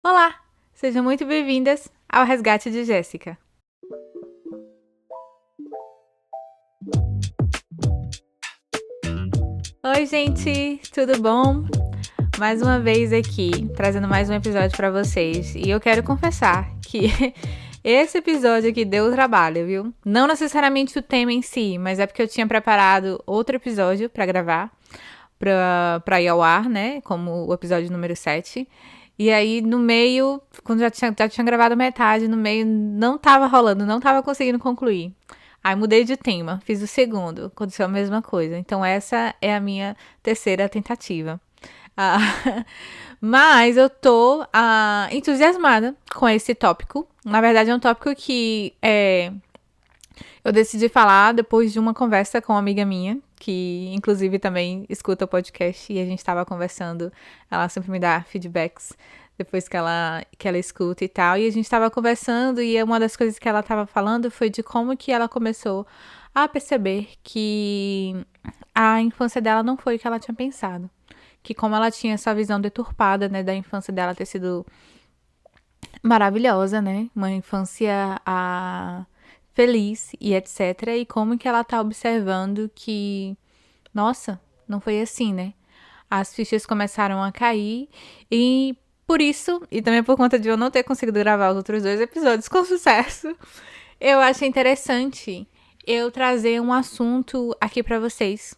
Olá, sejam muito bem-vindas ao Resgate de Jéssica. Oi, gente, tudo bom? Mais uma vez aqui, trazendo mais um episódio pra vocês. E eu quero confessar que esse episódio aqui deu trabalho, viu? Não necessariamente o tema em si, mas é porque eu tinha preparado outro episódio pra gravar, pra ir ao ar, né? Como o episódio número 7. E aí, no meio, quando já tinha gravado metade, no meio não tava rolando, não tava conseguindo concluir. Aí mudei de tema, fiz o segundo, aconteceu a mesma coisa. Então essa é a minha terceira tentativa. Ah, mas eu tô entusiasmada com esse tópico. Na verdade, é um tópico que eu decidi falar depois de uma conversa com uma amiga minha, que inclusive também escuta o podcast, e a gente tava conversando. Ela sempre me dá feedbacks depois que ela escuta e tal. E a gente tava conversando, e uma das coisas que ela tava falando foi de como que ela começou a perceber que a infância dela não foi o que ela tinha pensado. Que como ela tinha essa visão deturpada, né, da infância dela ter sido maravilhosa, né? Uma infância feliz e etc. E como que ela tá observando que, nossa, não foi assim, né? As fichas começaram a cair e por isso, e também por conta de eu não ter conseguido gravar os outros dois episódios com sucesso, eu achei interessante eu trazer um assunto aqui pra vocês,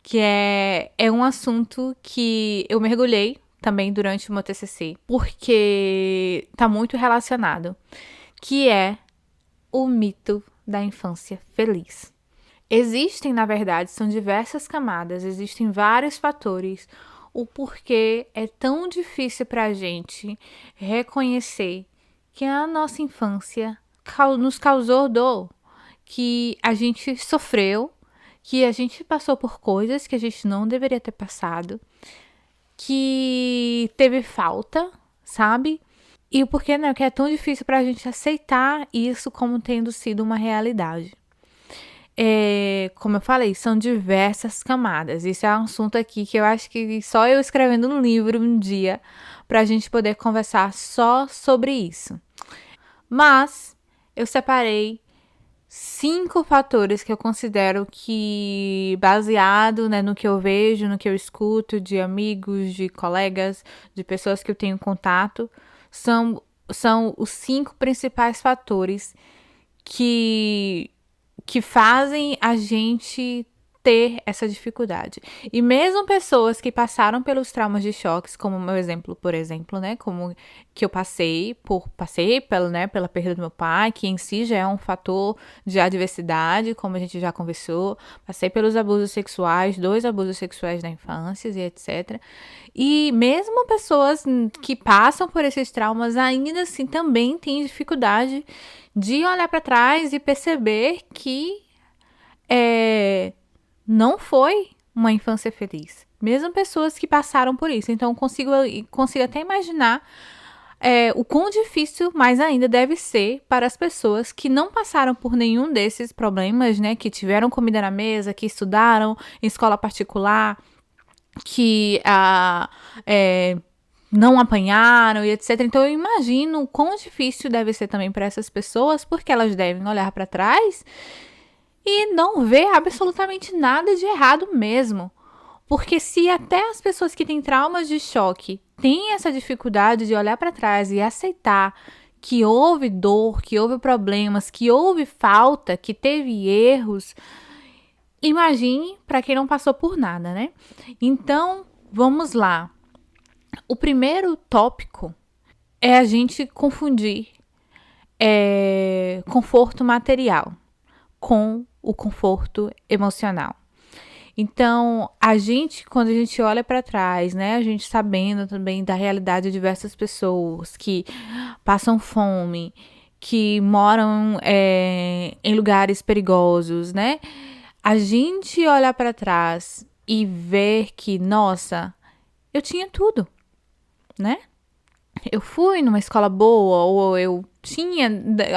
que é um assunto que eu mergulhei também durante o meu TCC, porque tá muito relacionado, que é o mito da infância feliz. Existem, na verdade, são diversas camadas, existem vários fatores, o porquê é tão difícil pra gente reconhecer que a nossa infância nos causou dor, que a gente sofreu, que a gente passou por coisas que a gente não deveria ter passado, que teve falta, sabe? E o porquê, né, que é tão difícil pra gente aceitar isso como tendo sido uma realidade. Como eu falei, são diversas camadas. Isso é um assunto aqui que eu acho que só eu escrevendo um livro um dia pra gente poder conversar só sobre isso. Mas eu separei 5 fatores que eu considero que, baseado, né, no que eu vejo, no que eu escuto de amigos, de colegas, de pessoas que eu tenho contato, são os 5 principais fatores que, que fazem a gente ter essa dificuldade. E mesmo pessoas que passaram pelos traumas de choques, como o meu exemplo, por exemplo, né, como que eu passei pela perda do meu pai, que em si já é um fator de adversidade, como a gente já conversou, passei pelos abusos sexuais, 2 abusos sexuais na infância e etc. E mesmo pessoas que passam por esses traumas ainda assim também têm dificuldade de olhar para trás e perceber que não foi uma infância feliz. Mesmo pessoas que passaram por isso. Então, consigo até imaginar o quão difícil mais ainda deve ser para as pessoas que não passaram por nenhum desses problemas, né? Que tiveram comida na mesa, que estudaram em escola particular, que não apanharam e etc. Então, eu imagino o quão difícil deve ser também para essas pessoas, porque elas devem olhar para trás e não ver absolutamente nada de errado mesmo. Porque se até as pessoas que têm traumas de choque têm essa dificuldade de olhar para trás e aceitar que houve dor, que houve problemas, que houve falta, que teve erros, imagine para quem não passou por nada, né? Então, vamos lá. O primeiro tópico é a gente confundir conforto material com o conforto emocional. Então, quando a gente olha para trás, né, a gente sabendo também da realidade de diversas pessoas que passam fome, que moram em lugares perigosos, né, a gente olhar para trás e ver que, nossa, eu tinha tudo, né? Eu fui numa escola boa, ou eu tinha,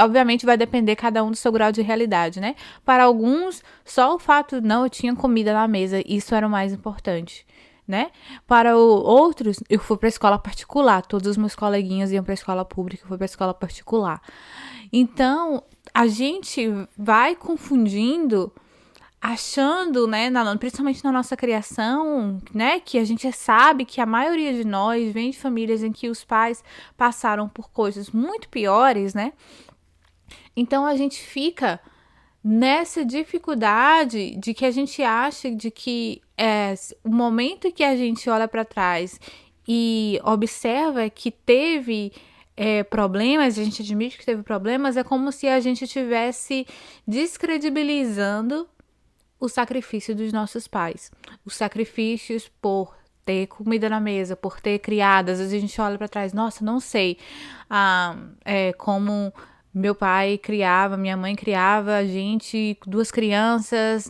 obviamente vai depender cada um do seu grau de realidade, né? Para alguns, só o fato, não, eu tinha comida na mesa, isso era o mais importante, né? Para outros, eu fui para a escola particular. Todos os meus coleguinhas iam para a escola pública, eu fui para a escola particular. Então, a gente vai confundindo, achando, né, principalmente na nossa criação, né, que a gente sabe que a maioria de nós vem de famílias em que os pais passaram por coisas muito piores, né? Então, a gente fica nessa dificuldade de que a gente acha de que o momento que a gente olha para trás e observa que teve problemas, a gente admite que teve problemas, é como se a gente estivesse descredibilizando o sacrifício dos nossos pais. Os sacrifícios por ter comida na mesa, por ter criado. Às vezes a gente olha para trás, nossa, não sei como meu pai criava, minha mãe criava a gente, 2 crianças,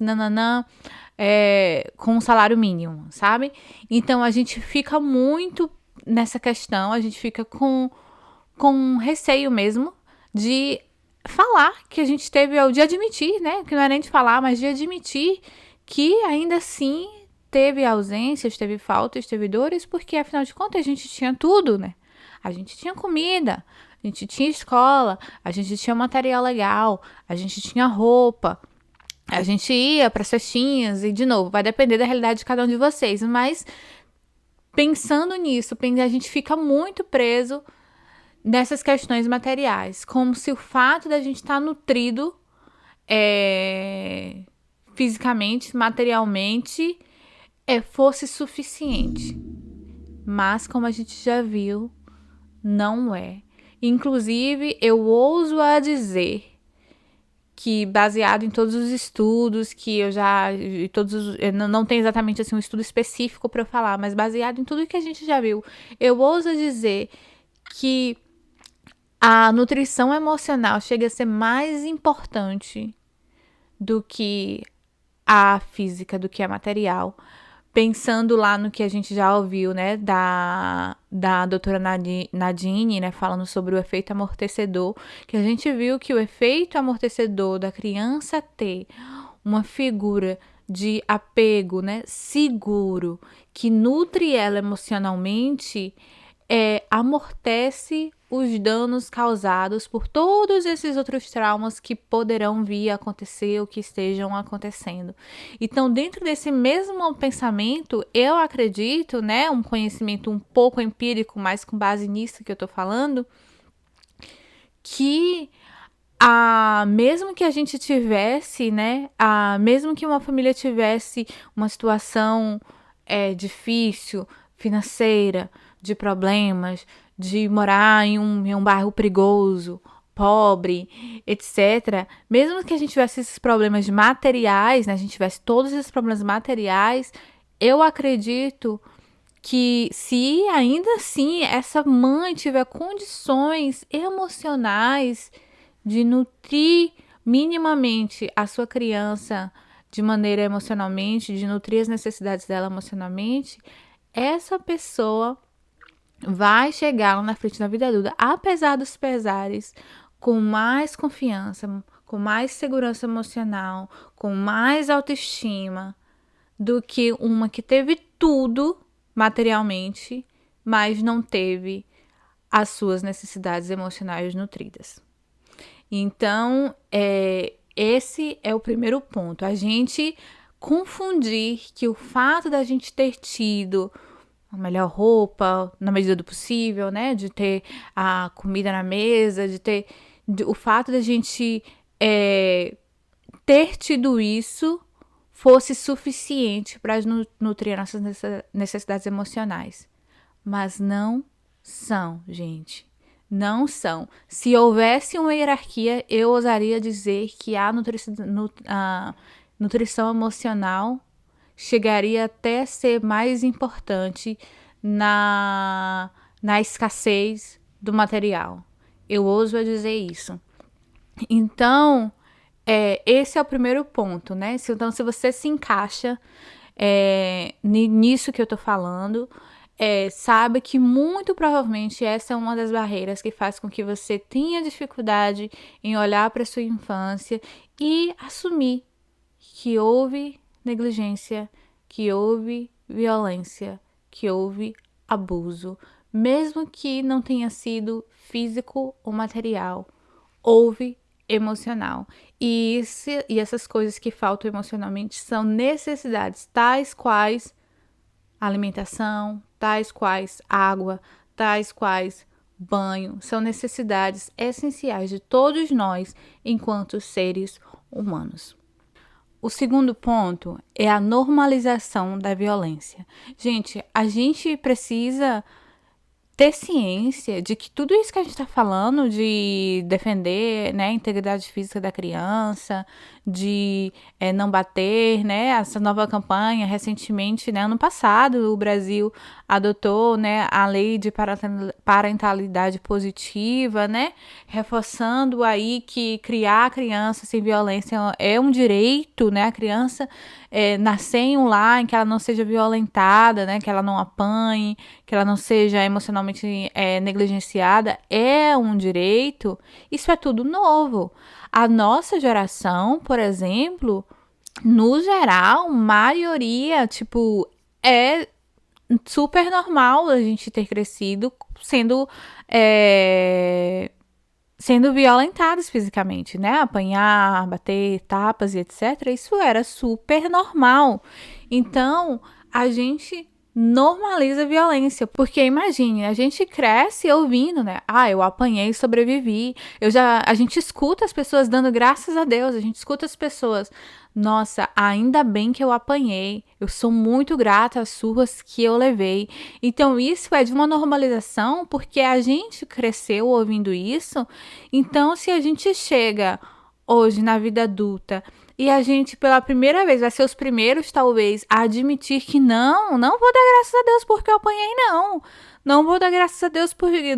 com um salário mínimo, sabe? Então a gente fica muito nessa questão, a gente fica com receio mesmo de falar que a gente teve, de admitir, né? Que não é nem de falar, mas de admitir que ainda assim teve ausências, teve faltas, teve dores, porque afinal de contas a gente tinha tudo, né? A gente tinha comida, a gente tinha escola, a gente tinha material legal, a gente tinha roupa, a gente ia para as festinhas e, de novo, vai depender da realidade de cada um de vocês, mas pensando nisso, a gente fica muito preso nessas questões materiais, como se o fato da gente estar nutrido fisicamente, materialmente, fosse suficiente. Mas, como a gente já viu, não é. Inclusive, eu ouso a dizer que, baseado em todos os estudos que eu já... não tem exatamente assim, um estudo específico para eu falar, mas baseado em tudo que a gente já viu, eu ouso a dizer que a nutrição emocional chega a ser mais importante do que a física, do que a material. Pensando lá no que a gente já ouviu, né, da doutora Nadine, né, falando sobre o efeito amortecedor, que a gente viu que o efeito amortecedor da criança ter uma figura de apego, né, seguro, que nutre ela emocionalmente, amortece os danos causados por todos esses outros traumas que poderão vir a acontecer ou que estejam acontecendo. Então, dentro desse mesmo pensamento, eu acredito, né, um conhecimento um pouco empírico, mas com base nisso que eu tô falando, que mesmo que a gente tivesse, né, mesmo que uma família tivesse uma situação difícil, financeira, de problemas, de morar em um bairro perigoso, pobre, etc. Mesmo que a gente tivesse esses problemas materiais, né, a gente tivesse todos esses problemas materiais, eu acredito que se ainda assim essa mãe tiver condições emocionais de nutrir minimamente a sua criança de maneira emocionalmente, de nutrir as necessidades dela emocionalmente, essa pessoa vai chegar lá na frente da vida adulta, apesar dos pesares, com mais confiança, com mais segurança emocional, com mais autoestima do que uma que teve tudo materialmente, mas não teve as suas necessidades emocionais nutridas. Então, esse é o primeiro ponto. A gente confundir que o fato da gente ter tido a melhor roupa, na medida do possível, né? De ter a comida na mesa, o fato da gente ter tido isso fosse suficiente para nutrir nossas necessidades emocionais. Mas não são, gente. Não são. Se houvesse uma hierarquia, eu ousaria dizer que a nutrição emocional chegaria até a ser mais importante na escassez do material. Eu ouso a dizer isso. Então, esse é o primeiro ponto, né? Então, se você se encaixa nisso que eu tô falando, sabe que muito provavelmente essa é uma das barreiras que faz com que você tenha dificuldade em olhar para sua infância e assumir que houve negligência, que houve violência, que houve abuso, mesmo que não tenha sido físico ou material, houve emocional. E essas coisas que faltam emocionalmente são necessidades tais quais alimentação, tais quais água, tais quais banho, são necessidades essenciais de todos nós enquanto seres humanos. O segundo ponto é a normalização da violência. Gente, a gente precisa ter ciência de que tudo isso que a gente está falando, de defender, né, a integridade física da criança, de não bater, né, essa nova campanha, recentemente, né, ano passado, o Brasil adotou, né, a lei de parentalidade positiva, né, reforçando aí que criar a criança sem violência é um direito, né, a criança nascer em um lar em que ela não seja violentada, né, que ela não apanhe, que ela não seja emocionalmente negligenciada, é um direito. Isso é tudo novo. A nossa geração, por exemplo, no geral, maioria, tipo, é super normal a gente ter crescido sendo violentados fisicamente, né? Apanhar, bater, tapas e etc. Isso era super normal. Então, a gente normaliza a violência, porque imagine, a gente cresce ouvindo, né? Ah, eu apanhei e sobrevivi. A gente escuta as pessoas dando graças a Deus, a gente escuta as pessoas, nossa, ainda bem que eu apanhei. Eu sou muito grata às surras que eu levei. Então, isso é de uma normalização, porque a gente cresceu ouvindo isso. Então, se a gente chega hoje na vida adulta e a gente, pela primeira vez, vai ser os primeiros, talvez, a admitir que não vou dar graças a Deus porque eu apanhei, não. Não vou dar graças a Deus porque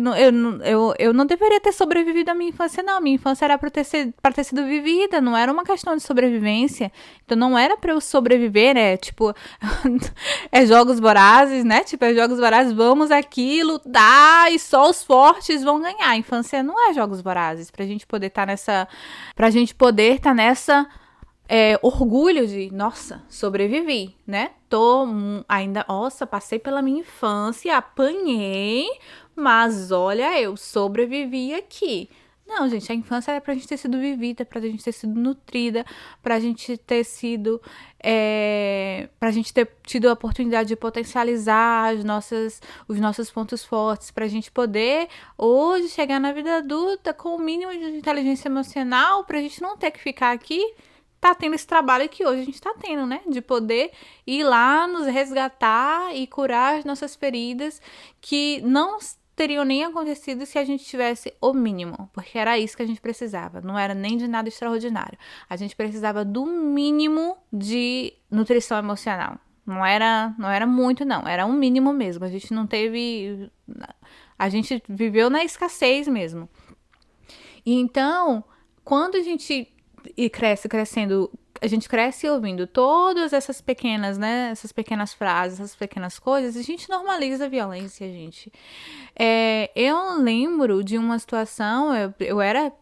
eu não deveria ter sobrevivido à minha infância, não. Minha infância era para ter sido vivida, não era uma questão de sobrevivência. Então não era para eu sobreviver, né? Tipo, é jogos vorazes, né? Tipo, é jogos vorazes, vamos aqui lutar e só os fortes vão ganhar. A infância não é jogos vorazes, pra gente poder estar nessa orgulho de, nossa, sobrevivi, né? Passei pela minha infância, apanhei, mas olha, eu sobrevivi aqui. Não, gente, a infância era pra gente ter sido vivida, pra gente ter sido nutrida, pra gente ter sido, pra gente ter tido a oportunidade de potencializar os nossos pontos fortes, pra gente poder hoje chegar na vida adulta com o mínimo de inteligência emocional, pra gente não ter que ficar aqui tá tendo esse trabalho que hoje a gente tá tendo, né? De poder ir lá, nos resgatar e curar as nossas feridas que não teriam nem acontecido se a gente tivesse o mínimo, porque era isso que a gente precisava, não era nem de nada extraordinário. A gente precisava do mínimo de nutrição emocional. Não era muito, não. Era um mínimo mesmo. A gente não teve... A gente viveu na escassez mesmo. E então, quando a gente crescendo, a gente cresce ouvindo todas essas pequenas, né, essas pequenas frases, essas pequenas coisas, a gente normaliza a violência, gente. Eu lembro de uma situação, eu era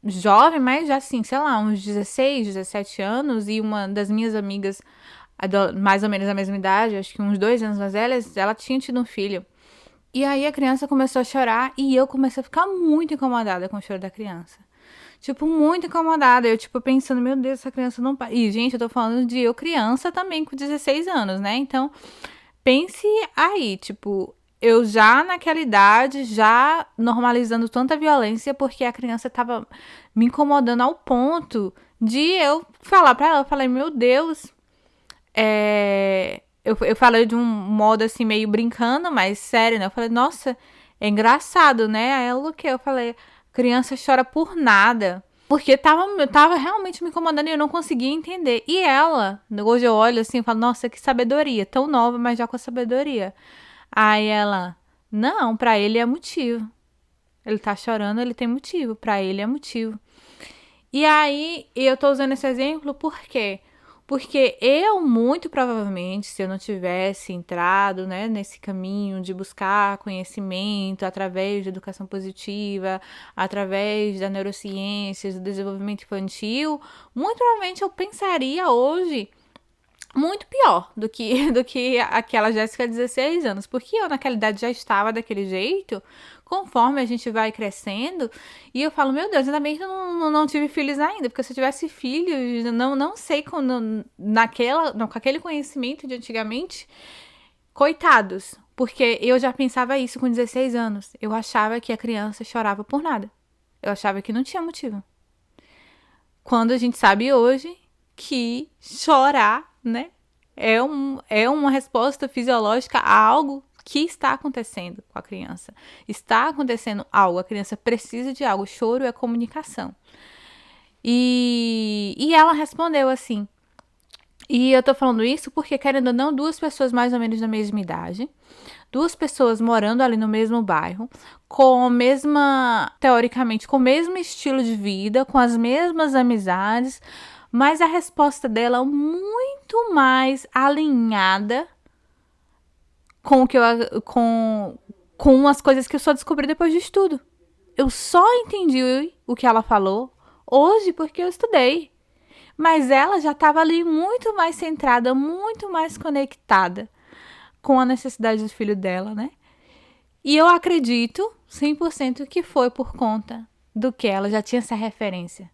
jovem, mas já assim, sei lá, uns 16, 17 anos, e uma das minhas amigas, mais ou menos a mesma idade, acho que uns 2 anos mais velhas, ela tinha tido um filho. E aí a criança começou a chorar e eu comecei a ficar muito incomodada com o choro da criança. Tipo, muito incomodada. Eu, tipo, pensando, meu Deus, essa criança não... E, gente, eu tô falando de eu criança também, com 16 anos, né? Então, pense aí, tipo... Eu já naquela idade, já normalizando tanta violência, porque a criança tava me incomodando ao ponto de eu falar pra ela, eu falei, meu Deus... Eu falei de um modo, assim, meio brincando, mas sério, né? Eu falei, nossa, é engraçado, né? Aí ela, o quê? Eu falei... Criança chora por nada. Porque tava realmente me incomodando e eu não conseguia entender. E ela, hoje eu olho assim e falo, nossa, que sabedoria. Tão nova, mas já com sabedoria. Aí ela, não, pra ele é motivo. Ele tá chorando, ele tem motivo. Pra ele é motivo. E aí, eu tô usando esse exemplo por quê? Porque eu, muito provavelmente, se eu não tivesse entrado, né, nesse caminho de buscar conhecimento através da educação positiva, através da neurociência, do desenvolvimento infantil, muito provavelmente eu pensaria hoje muito pior do que aquela Jéssica de 16 anos, porque eu naquela idade já estava daquele jeito, conforme a gente vai crescendo, e eu falo, meu Deus, ainda bem que eu não tive filhos ainda, porque se eu tivesse filhos, não sei com aquele conhecimento de antigamente, coitados, porque eu já pensava isso com 16 anos, eu achava que a criança chorava por nada, eu achava que não tinha motivo. Quando a gente sabe hoje que chorar, né, é uma resposta fisiológica a algo que está acontecendo com a criança. Está acontecendo algo, a criança precisa de algo. O choro é comunicação. E ela respondeu assim. E eu tô falando isso porque, querendo ou não, duas pessoas mais ou menos da mesma idade, duas pessoas morando ali no mesmo bairro, com a mesma, teoricamente, com o mesmo estilo de vida, com as mesmas amizades, mas a resposta dela é muito mais alinhada com o que com as coisas que eu só descobri depois de estudo. Eu só entendi o que ela falou hoje porque eu estudei. Mas ela já estava ali muito mais centrada, muito mais conectada com a necessidade do filho dela, né? E eu acredito 100% que foi por conta do que ela já tinha essa referência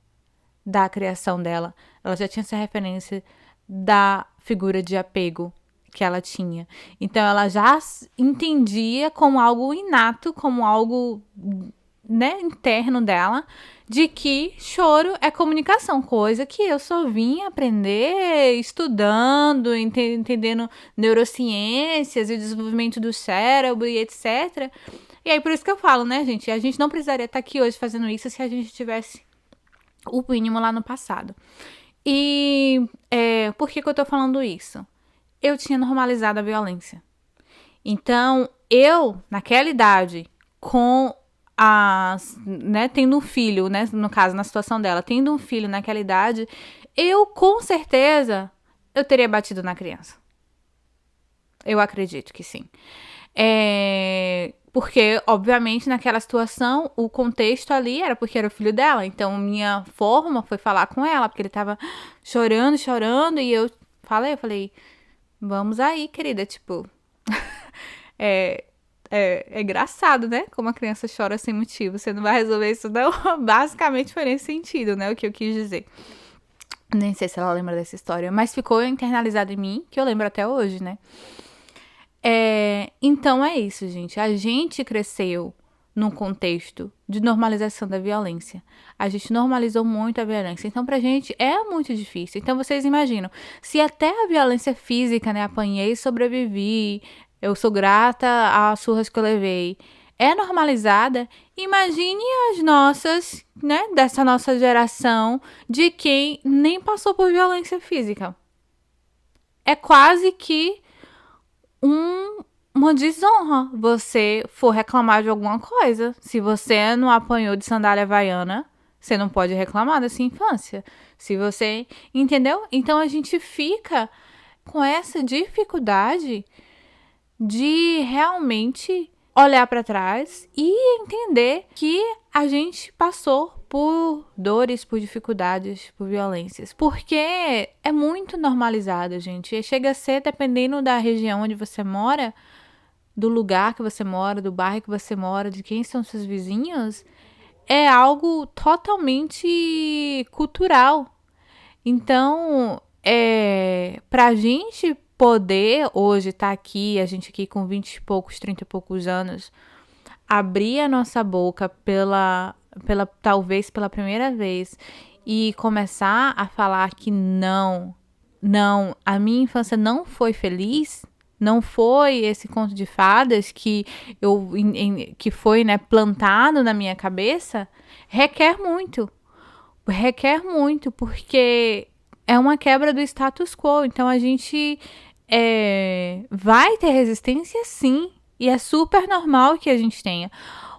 da criação dela. Ela já tinha essa referência da figura de apego que ela tinha. Então ela já entendia como algo inato, como algo, né, interno dela, de que choro é comunicação, coisa que eu só vim aprender estudando, entendendo neurociências e o desenvolvimento do cérebro e etc. E aí por isso que eu falo, né, gente, a gente não precisaria estar aqui hoje fazendo isso se a gente tivesse o mínimo lá no passado. E por que eu tô falando isso? Eu tinha normalizado a violência. Então, eu, naquela idade, com né, tendo um filho, né, no caso, na situação dela, tendo um filho naquela idade, eu, com certeza, eu teria batido na criança. Eu acredito que sim. Porque, obviamente, naquela situação, o contexto ali era porque era o filho dela. Então, minha forma foi falar com ela, porque ele tava chorando, e eu falei, vamos aí, querida, tipo... É engraçado, né? Como a criança chora sem motivo. Você não vai resolver isso, não. Basicamente foi nesse sentido, né? O que eu quis dizer. Nem sei se ela lembra dessa história, mas ficou internalizado em mim, que eu lembro até hoje, né? Então é isso, gente. A gente cresceu num contexto de normalização da violência. A gente normalizou muito a violência. Então, pra gente é muito difícil. Então, vocês imaginam, se até a violência física, né? Apanhei e sobrevivi, eu sou grata às surras que eu levei, é normalizada, imagine as nossas, né? Dessa nossa geração, de quem nem passou por violência física. É quase que uma desonra você for reclamar de alguma coisa. Se você não apanhou de sandália havaiana, você não pode reclamar da sua infância. Se você... Entendeu? Então a gente fica com essa dificuldade de realmente olhar para trás e entender que a gente passou por dores, por dificuldades, por violências. Porque é muito normalizado, gente. E chega a ser, dependendo da região onde você mora, do lugar que você mora, do bairro que você mora, de quem são seus vizinhos, é algo totalmente cultural. Então, pra gente poder hoje estar aqui, a gente aqui com 20 e poucos, 30 e poucos anos, abrir a nossa boca talvez pela primeira vez e começar a falar que não, a minha infância não foi feliz, não foi esse conto de fadas que que foi, né, plantado na minha cabeça, requer muito, porque é uma quebra do status quo. Então a gente vai ter resistência, sim, e é super normal que a gente tenha.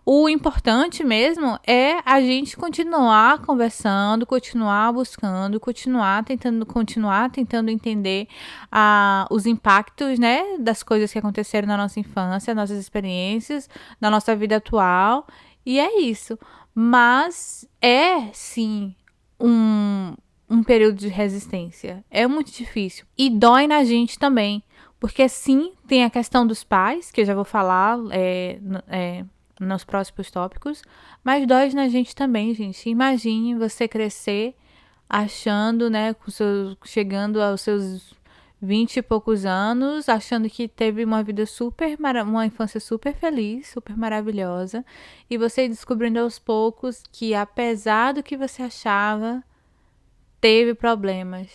O importante mesmo é a gente continuar conversando, continuar buscando, continuar tentando entender os impactos, né, das coisas que aconteceram na nossa infância, nossas experiências, na nossa vida atual. E é isso. Mas é, sim, um um período de resistência. É muito difícil. E dói na gente também. Porque sim, tem a questão dos pais, que eu já vou falar nos próximos tópicos. Mas dói na gente também, gente. Imagine você crescer achando, né, chegando aos seus 20 e poucos anos, achando que teve uma vida uma infância super feliz, super maravilhosa, e você descobrindo aos poucos que, apesar do que você achava, teve problemas,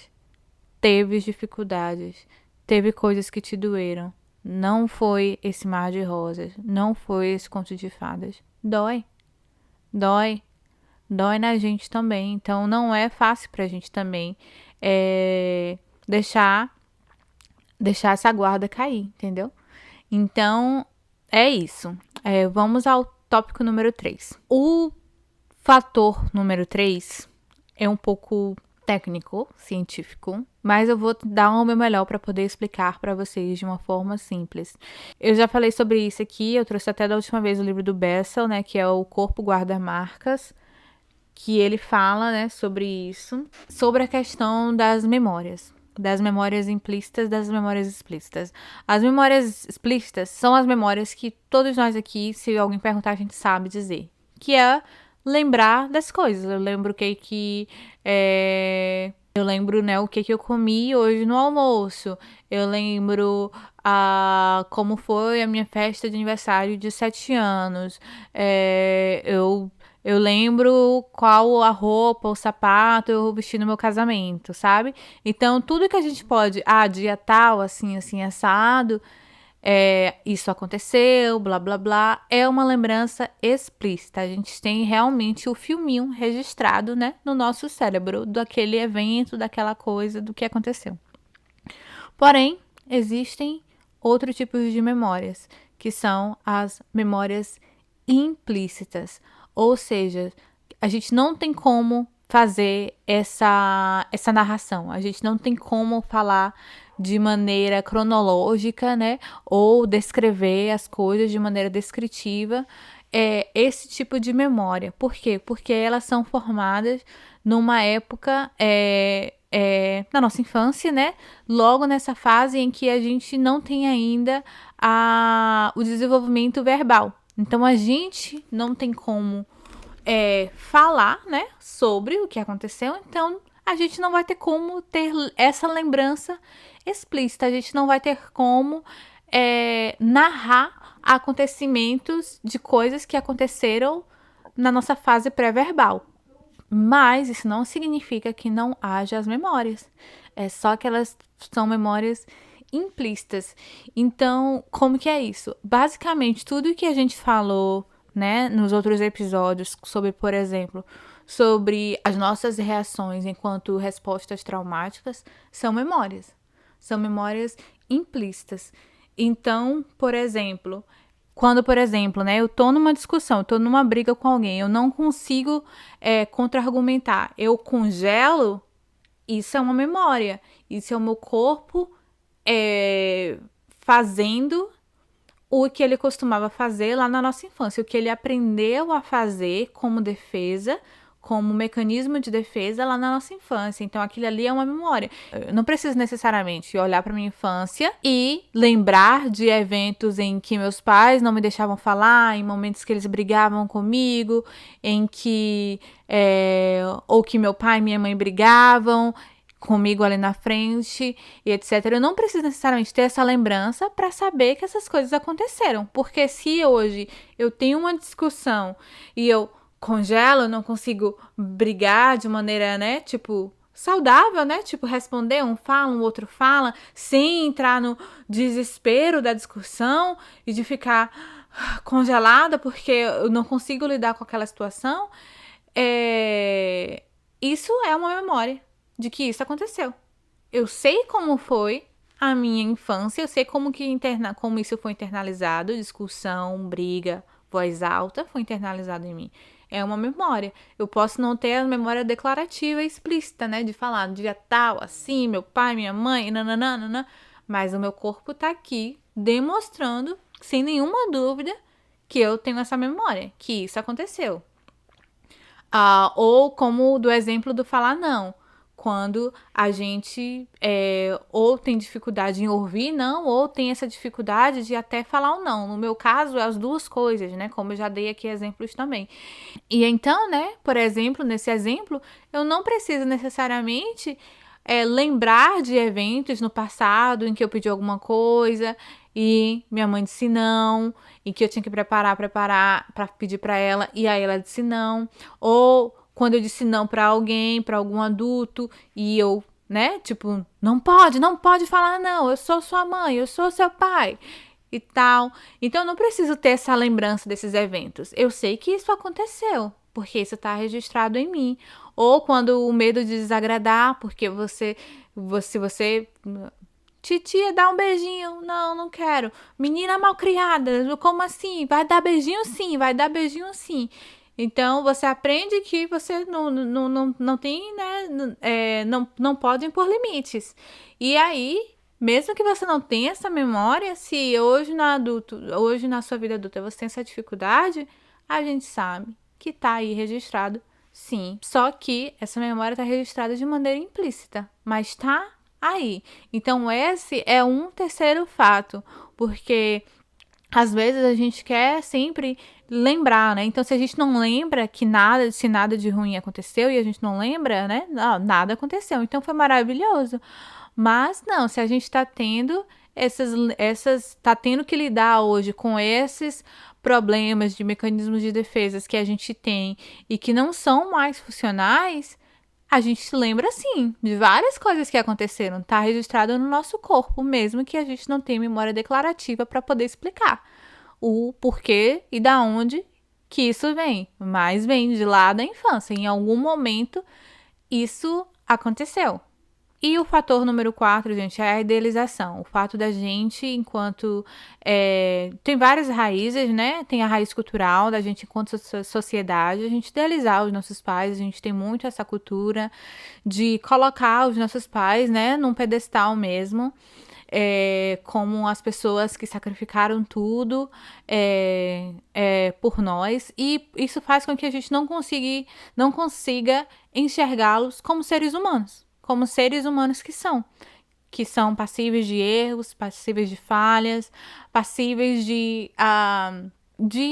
teve dificuldades, teve coisas que te doeram. Não foi esse mar de rosas, não foi esse conto de fadas. Dói, dói, dói na gente também. Então não é fácil pra gente também deixar essa guarda cair, entendeu? Então é isso. Vamos ao tópico número 3. O fator número 3 é um pouco técnico, científico, mas eu vou dar o meu melhor para poder explicar para vocês de uma forma simples. Eu já falei sobre isso aqui, eu trouxe até da última vez o livro do Bessel, né, que é o Corpo Guarda Marcas, que ele fala, né, sobre isso, sobre a questão das memórias implícitas, das memórias explícitas. As memórias explícitas são as memórias que todos nós aqui, se alguém perguntar, a gente sabe dizer, que é lembrar das coisas. Eu lembro eu lembro, né, o que eu comi hoje no almoço. Eu lembro como foi a minha festa de aniversário de 7 anos. Eu lembro qual a roupa, o sapato eu vesti no meu casamento, sabe? Então, tudo que a gente pode, dia tal, assim, assim, assado, isso aconteceu, blá, blá, blá, é uma lembrança explícita. A gente tem realmente o filminho registrado, né, no nosso cérebro, daquele evento, daquela coisa, do que aconteceu. Porém, existem outros tipos de memórias, que são as memórias implícitas. Ou seja, a gente não tem como fazer essa narração. A gente não tem como falar de maneira cronológica, né? Ou descrever as coisas de maneira descritiva. Esse tipo de memória. Por quê? Porque elas são formadas numa época na nossa infância, né? Logo nessa fase em que a gente não tem ainda o desenvolvimento verbal. Então, a gente não tem como falar, né, sobre o que aconteceu. Então, a gente não vai ter como ter essa lembrança explícita. A gente não vai ter como narrar acontecimentos de coisas que aconteceram na nossa fase pré-verbal. Mas isso não significa que não haja as memórias. É só que elas são memórias implícitas. Então, como que é isso? Basicamente, tudo que a gente falou, né, nos outros episódios sobre, por exemplo, sobre as nossas reações enquanto respostas traumáticas, são memórias. São memórias implícitas. Então, por exemplo, quando, por exemplo, né, eu tô numa discussão, eu tô numa briga com alguém, eu não consigo contra-argumentar, eu congelo, isso é uma memória. Isso é o meu corpo fazendo o que ele costumava fazer lá na nossa infância, o que ele aprendeu a fazer como defesa, como mecanismo de defesa lá na nossa infância. Então, aquilo ali é uma memória. Eu não preciso necessariamente olhar para minha infância e lembrar de eventos em que meus pais não me deixavam falar, em momentos que eles brigavam comigo, em que ou que meu pai e minha mãe brigavam comigo ali na frente e etc. Eu não preciso necessariamente ter essa lembrança para saber que essas coisas aconteceram. Porque se hoje eu tenho uma discussão e eu congelo, eu não consigo brigar de maneira, né, tipo, saudável, né, tipo, responder, um fala, o outro fala, sem entrar no desespero da discussão e de ficar congelada porque eu não consigo lidar com aquela situação, isso é uma memória de que isso aconteceu. Eu sei como foi a minha infância, eu sei como isso foi internalizado, discussão, briga, voz alta, foi internalizado em mim. É uma memória. Eu posso não ter a memória declarativa explícita, né? De falar dia tal, assim, meu pai, minha mãe, nananana. Mas o meu corpo tá aqui demonstrando, sem nenhuma dúvida, que eu tenho essa memória, que isso aconteceu. Ou como do exemplo do falar não. quando a gente ou tem dificuldade em ouvir não, ou tem essa dificuldade de até falar o não. No meu caso, é as duas coisas, né? Como eu já dei aqui exemplos também. E então, né, por exemplo, nesse exemplo, eu não preciso necessariamente lembrar de eventos no passado em que eu pedi alguma coisa e minha mãe disse não, e que eu tinha que preparar para pedir para ela, e aí ela disse não, ou quando eu disse não para alguém, para algum adulto, e eu, né, tipo, não pode falar não, eu sou sua mãe, eu sou seu pai e tal. Então eu não preciso ter essa lembrança desses eventos. Eu sei que isso aconteceu, porque isso está registrado em mim. Ou quando o medo de desagradar, porque você titia, dá um beijinho. Não, não quero. Menina malcriada, como assim? Vai dar beijinho sim, vai dar beijinho sim. Então, você aprende que você não tem, né? Não pode impor limites. E aí, mesmo que você não tenha essa memória, se hoje na sua vida adulta você tem essa dificuldade, a gente sabe que tá aí registrado, sim. Só que essa memória tá registrada de maneira implícita, mas tá aí. Então, esse é um terceiro fato, porque às vezes a gente quer sempre lembrar, né? Então, se a gente não lembra se nada de ruim aconteceu e a gente não lembra, né? Não, nada aconteceu. Então, foi maravilhoso. Mas não, se a gente tá tendo tá tendo que lidar hoje com esses problemas de mecanismos de defesas que a gente tem e que não são mais funcionais, a gente se lembra, sim, de várias coisas que aconteceram. Tá registrado no nosso corpo, mesmo que a gente não tenha memória declarativa para poder explicar o porquê e da onde que isso vem. Mas vem de lá da infância. Em algum momento, isso aconteceu. E o fator número 4, gente, é a idealização. O fato da gente, enquanto... tem várias raízes, né? Tem a raiz cultural da gente enquanto sociedade. A gente idealizar os nossos pais. A gente tem muito essa cultura de colocar os nossos pais, né? Num pedestal mesmo. Como as pessoas que sacrificaram tudo por nós. E isso faz com que a gente não consiga enxergá-los como seres humanos. Como seres humanos que são passíveis de erros, passíveis de falhas, passíveis de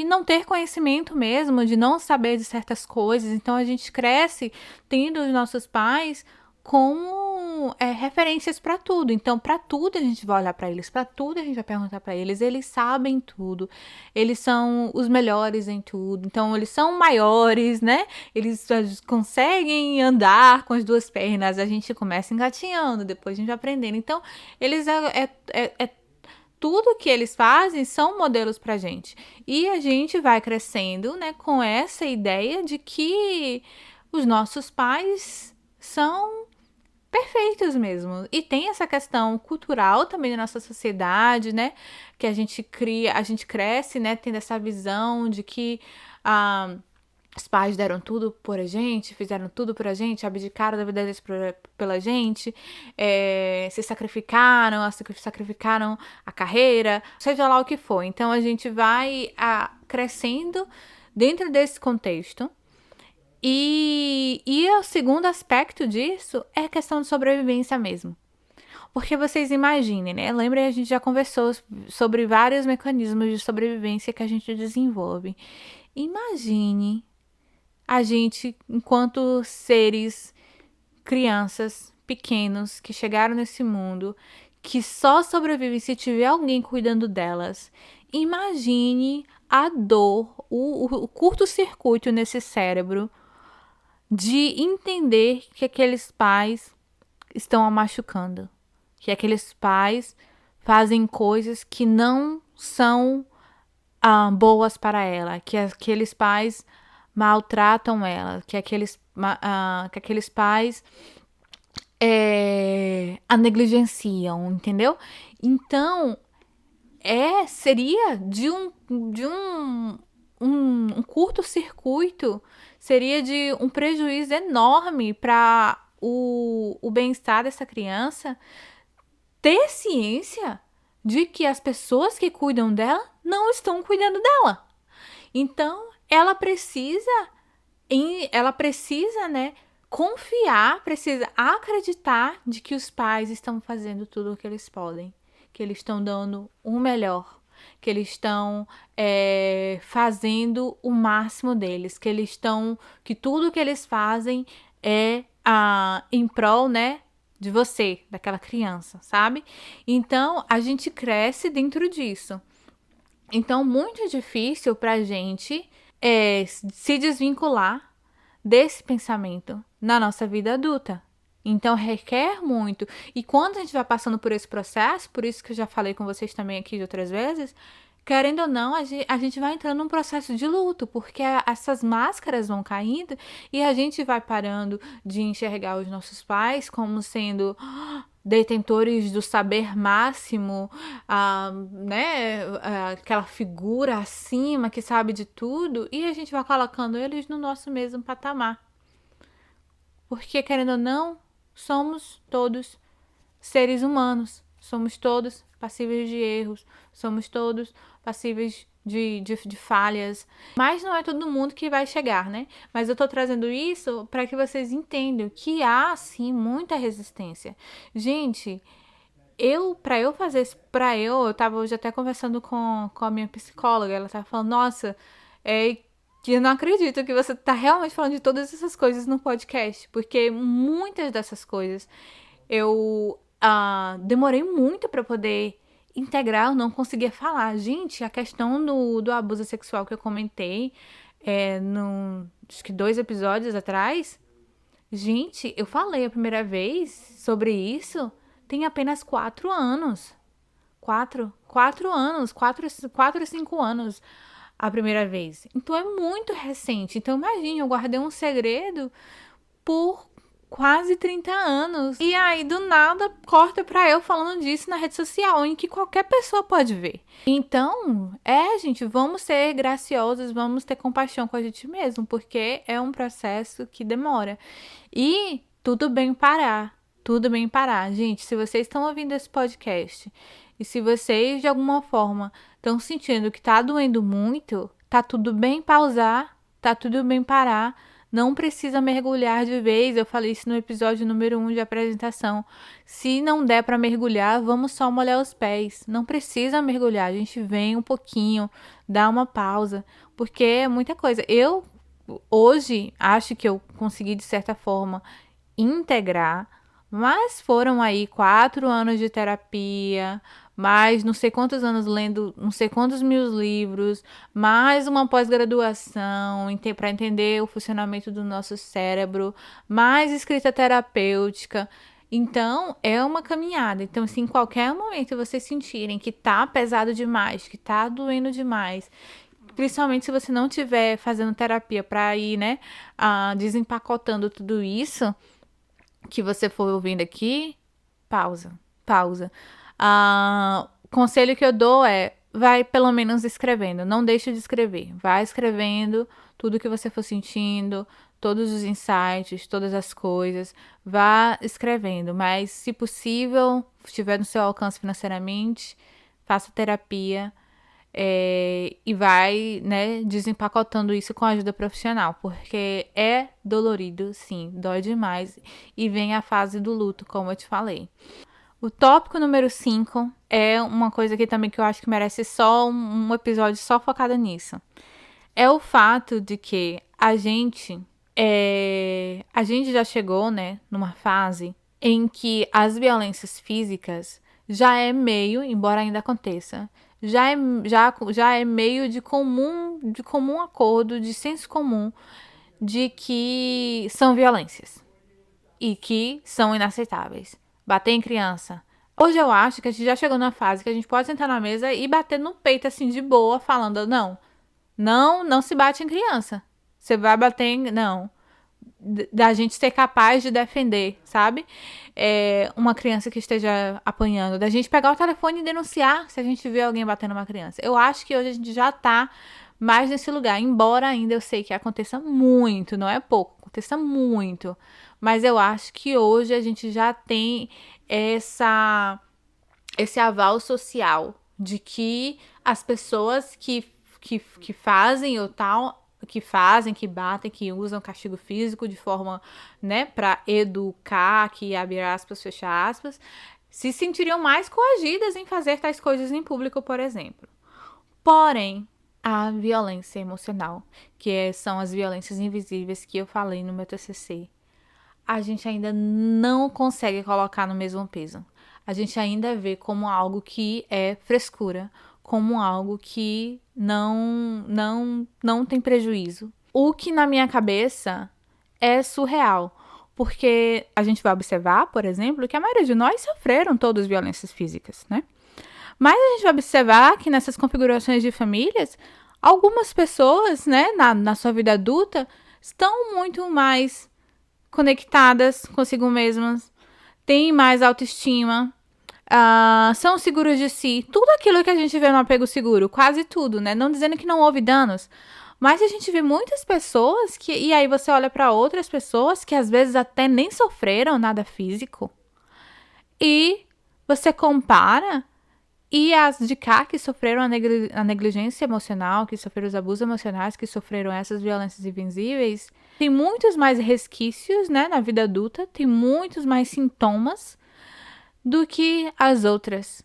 não ter conhecimento mesmo, de não saber de certas coisas. Então a gente cresce tendo os nossos pais como referências para tudo. Então, para tudo a gente vai olhar para eles, para tudo a gente vai perguntar para eles. Eles sabem tudo, eles são os melhores em tudo. Então, eles são maiores, né? Eles conseguem andar com as duas pernas. A gente começa engatinhando, depois a gente vai aprendendo. Então, eles tudo que eles fazem são modelos pra gente. E a gente vai crescendo, né, com essa ideia de que os nossos pais são perfeitos mesmo. E tem essa questão cultural também da nossa sociedade, né? Que a gente cresce, né? Tendo essa visão de que os pais deram tudo por a gente, fizeram tudo por a gente, abdicaram da vida deles pela gente, se sacrificaram a carreira, seja lá o que for. Então a gente vai crescendo dentro desse contexto. E o segundo aspecto disso é a questão de sobrevivência mesmo. Porque vocês imaginem, né? Lembrem, a gente já conversou sobre vários mecanismos de sobrevivência que a gente desenvolve. Imagine a gente, enquanto seres, crianças, pequenos, que chegaram nesse mundo, que só sobrevivem se tiver alguém cuidando delas. Imagine a dor, o curto-circuito nesse cérebro de entender que aqueles pais estão a machucando, que aqueles pais fazem coisas que não são boas para ela, que aqueles pais maltratam ela, que aqueles pais a negligenciam, entendeu? Então, seria de um curto-circuito, seria de um prejuízo enorme para o bem-estar dessa criança ter ciência de que as pessoas que cuidam dela não estão cuidando dela. Então, ela precisa, né, confiar, precisa acreditar de que os pais estão fazendo tudo o que eles podem, que eles estão dando o melhor, que eles estão fazendo o máximo deles, que tudo que eles fazem é em prol, né, de você, daquela criança, sabe? Então, a gente cresce dentro disso. Então, muito difícil pra gente se desvincular desse pensamento na nossa vida adulta. Então, requer muito. E quando a gente vai passando por esse processo, por isso que eu já falei com vocês também aqui de outras vezes, querendo ou não, a gente vai entrando num processo de luto, porque essas máscaras vão caindo e a gente vai parando de enxergar os nossos pais como sendo detentores do saber máximo, né, aquela figura acima que sabe de tudo, e a gente vai colocando eles no nosso mesmo patamar. Porque, querendo ou não, somos todos seres humanos, somos todos passíveis de erros, somos todos passíveis de falhas, mas não é todo mundo que vai chegar, né? Mas eu tô trazendo isso para que vocês entendam que há, sim, muita resistência. Gente, eu tava hoje até conversando com a minha psicóloga, ela tava falando, nossa, que eu não acredito que você tá realmente falando de todas essas coisas no podcast, porque muitas dessas coisas eu demorei muito para poder integrar, eu não conseguia falar. Gente, a questão do abuso sexual que eu comentei acho que 2 episódios atrás, gente, eu falei a primeira vez sobre isso tem apenas 4 anos. 4 anos, 4 a 5 anos a primeira vez. Então é muito recente. Então imagine, eu guardei um segredo por quase 30 anos. E aí, do nada, corta pra eu falando disso na rede social, em que qualquer pessoa pode ver. Então, gente, vamos ser graciosos, vamos ter compaixão com a gente mesmo, porque é um processo que demora. E tudo bem parar. Tudo bem parar. Gente, se vocês estão ouvindo esse podcast e se vocês, de alguma forma, estão sentindo que tá doendo muito, tá tudo bem pausar, tá tudo bem parar. Não precisa mergulhar de vez. Eu falei isso no episódio número 1 de apresentação. Se não der para mergulhar, vamos só molhar os pés. Não precisa mergulhar. A gente vem um pouquinho, dá uma pausa, porque é muita coisa. Eu hoje acho que eu consegui de certa forma integrar, mas foram aí 4 anos de terapia, mais não sei quantos anos lendo não sei quantos mil livros, mais uma pós-graduação para entender o funcionamento do nosso cérebro, mais escrita terapêutica. Então, é uma caminhada. Então, se em qualquer momento vocês sentirem que tá pesado demais, que tá doendo demais, principalmente se você não estiver fazendo terapia para ir, né, desempacotando tudo isso que você for ouvindo aqui, pausa. Conselho que eu dou vai pelo menos escrevendo, não deixe de escrever, vai escrevendo tudo que você for sentindo, todos os insights, todas as coisas, vá escrevendo, mas se possível, estiver no seu alcance financeiramente, faça terapia, e vai, né, desempacotando isso com ajuda profissional, porque é dolorido, sim, dói demais, e vem a fase do luto, como eu te falei. O tópico número 5 é uma coisa aqui também que eu acho que merece só um episódio só focado nisso. É o fato de que a gente já chegou, né, numa fase em que as violências físicas já é meio, embora ainda aconteça, já é meio de comum acordo, de senso comum, de que são violências e que são inaceitáveis. Bater em criança. Hoje eu acho que a gente já chegou na fase que a gente pode sentar na mesa e bater no peito assim de boa, falando, não se bate em criança. Você vai bater em... Não. Da gente ser capaz de defender, sabe? Uma criança que esteja apanhando. Da gente pegar o telefone e denunciar se a gente vê alguém batendo uma criança. Eu acho que hoje a gente já tá mais nesse lugar. Embora ainda eu sei que aconteça muito, não é pouco. Aconteça muito. Mas eu acho que hoje a gente já tem esse aval social de que as pessoas que fazem o tal, que fazem, que batem, que usam castigo físico de forma, né, para educar, que abre aspas, fecha aspas, se sentiriam mais coagidas em fazer tais coisas em público, por exemplo. Porém, a violência emocional, são as violências invisíveis que eu falei no meu TCC, a gente ainda não consegue colocar no mesmo peso. A gente ainda vê como algo que é frescura, como algo que não tem prejuízo. O que na minha cabeça é surreal, porque a gente vai observar, por exemplo, que a maioria de nós sofreram todas violências físicas, né? Mas a gente vai observar que nessas configurações de famílias, algumas pessoas, né, na sua vida adulta, estão muito mais conectadas consigo mesmas, têm mais autoestima, são seguros de si. Tudo aquilo que a gente vê no apego seguro, quase tudo, né? Não dizendo que não houve danos, mas a gente vê muitas pessoas e aí você olha para outras pessoas que às vezes até nem sofreram nada físico e você compara. E as de cá que sofreram a negligência emocional, que sofreram os abusos emocionais, que sofreram essas violências invisíveis, tem muitos mais resquícios, né, na vida adulta, tem muitos mais sintomas do que as outras.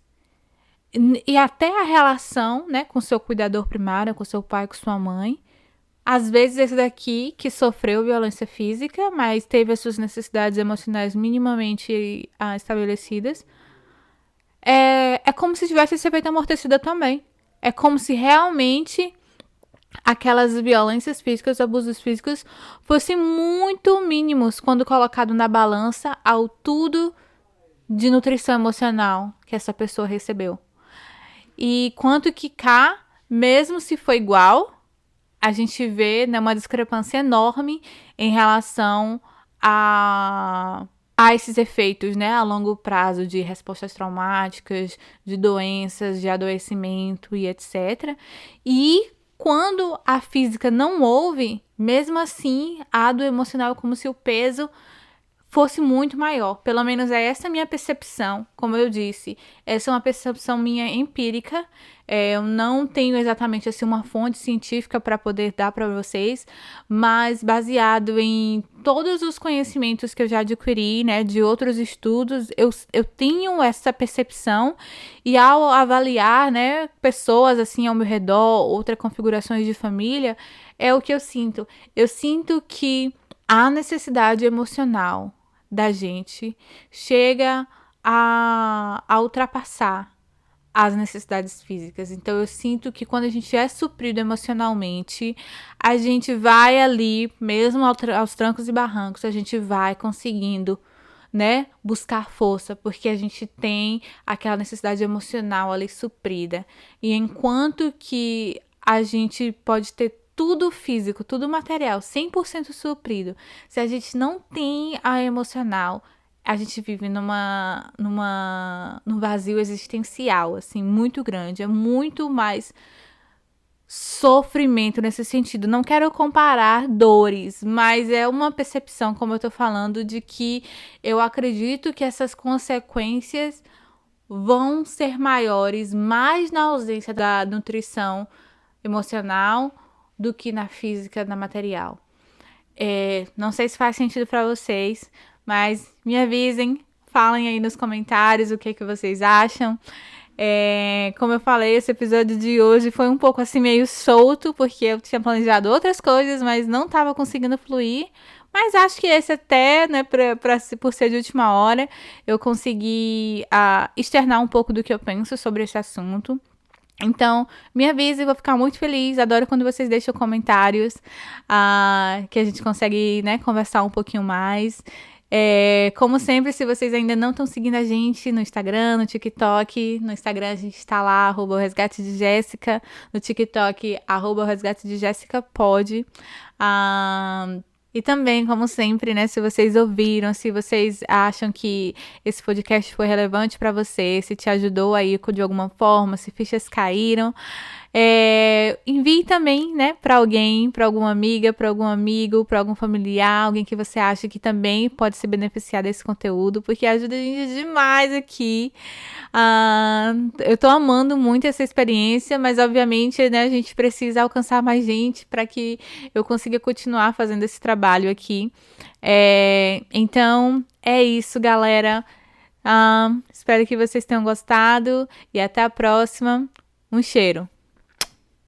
E até a relação, né, com seu cuidador primário, com seu pai, com sua mãe. Às vezes esse daqui que sofreu violência física, mas teve as suas necessidades emocionais minimamente estabelecidas, é como se tivesse esse efeito amortecida também. É como se realmente aquelas violências físicas, abusos físicos, fossem muito mínimos quando colocado na balança ao tudo de nutrição emocional que essa pessoa recebeu. E quanto que cá, mesmo se for igual, a gente vê, né, uma discrepância enorme em relação a esses efeitos, né, a longo prazo de respostas traumáticas, de doenças, de adoecimento e etc. E quando a física não houve, mesmo assim, a do emocional é como se o peso fosse muito maior. Pelo menos é essa a minha percepção, como eu disse. Essa é uma percepção minha empírica. Eu não tenho exatamente assim uma fonte científica para poder dar para vocês, mas baseado em todos os conhecimentos que eu já adquiri, né, de outros estudos, eu tenho essa percepção e ao avaliar, né, pessoas assim ao meu redor, outras configurações de família, é o que eu sinto. Eu sinto que a necessidade emocional da gente chega a ultrapassar as necessidades físicas. Então eu sinto que quando a gente é suprido emocionalmente, a gente vai ali, mesmo aos trancos e barrancos, a gente vai conseguindo, né, buscar força, porque a gente tem aquela necessidade emocional ali suprida. E enquanto que a gente pode ter tudo físico, tudo material, 100% suprido, se a gente não tem a emocional, a gente vive num vazio existencial, assim, muito grande. É muito mais sofrimento nesse sentido. Não quero comparar dores, mas é uma percepção, como eu tô falando, de que eu acredito que essas consequências vão ser maiores, mais na ausência da nutrição emocional do que na física, na material. Não sei se faz sentido para vocês, mas me avisem, falem aí nos comentários o que vocês acham. Como eu falei, esse episódio de hoje foi um pouco assim meio solto, porque eu tinha planejado outras coisas, mas não estava conseguindo fluir. Mas acho que esse até, né, por ser de última hora, eu consegui externar um pouco do que eu penso sobre esse assunto. Então, me avise, vou ficar muito feliz. Adoro quando vocês deixam comentários, que a gente consegue, né, conversar um pouquinho mais. Como sempre, se vocês ainda não estão seguindo a gente no Instagram, no TikTok, no Instagram a gente está lá, @resgatedejessica, no TikTok, @resgatedejessicapod. E também, como sempre, né, se vocês ouviram, se vocês acham que esse podcast foi relevante para você, se te ajudou aí de alguma forma, se fichas caíram, envie também, né, para alguém, para alguma amiga, para algum amigo, para algum familiar, alguém que você acha que também pode se beneficiar desse conteúdo, porque ajuda a gente demais aqui. Eu tô amando muito essa experiência, mas obviamente, né, a gente precisa alcançar mais gente para que eu consiga continuar fazendo esse trabalho aqui. Então, é isso, galera. Espero que vocês tenham gostado e até a próxima. Um cheiro.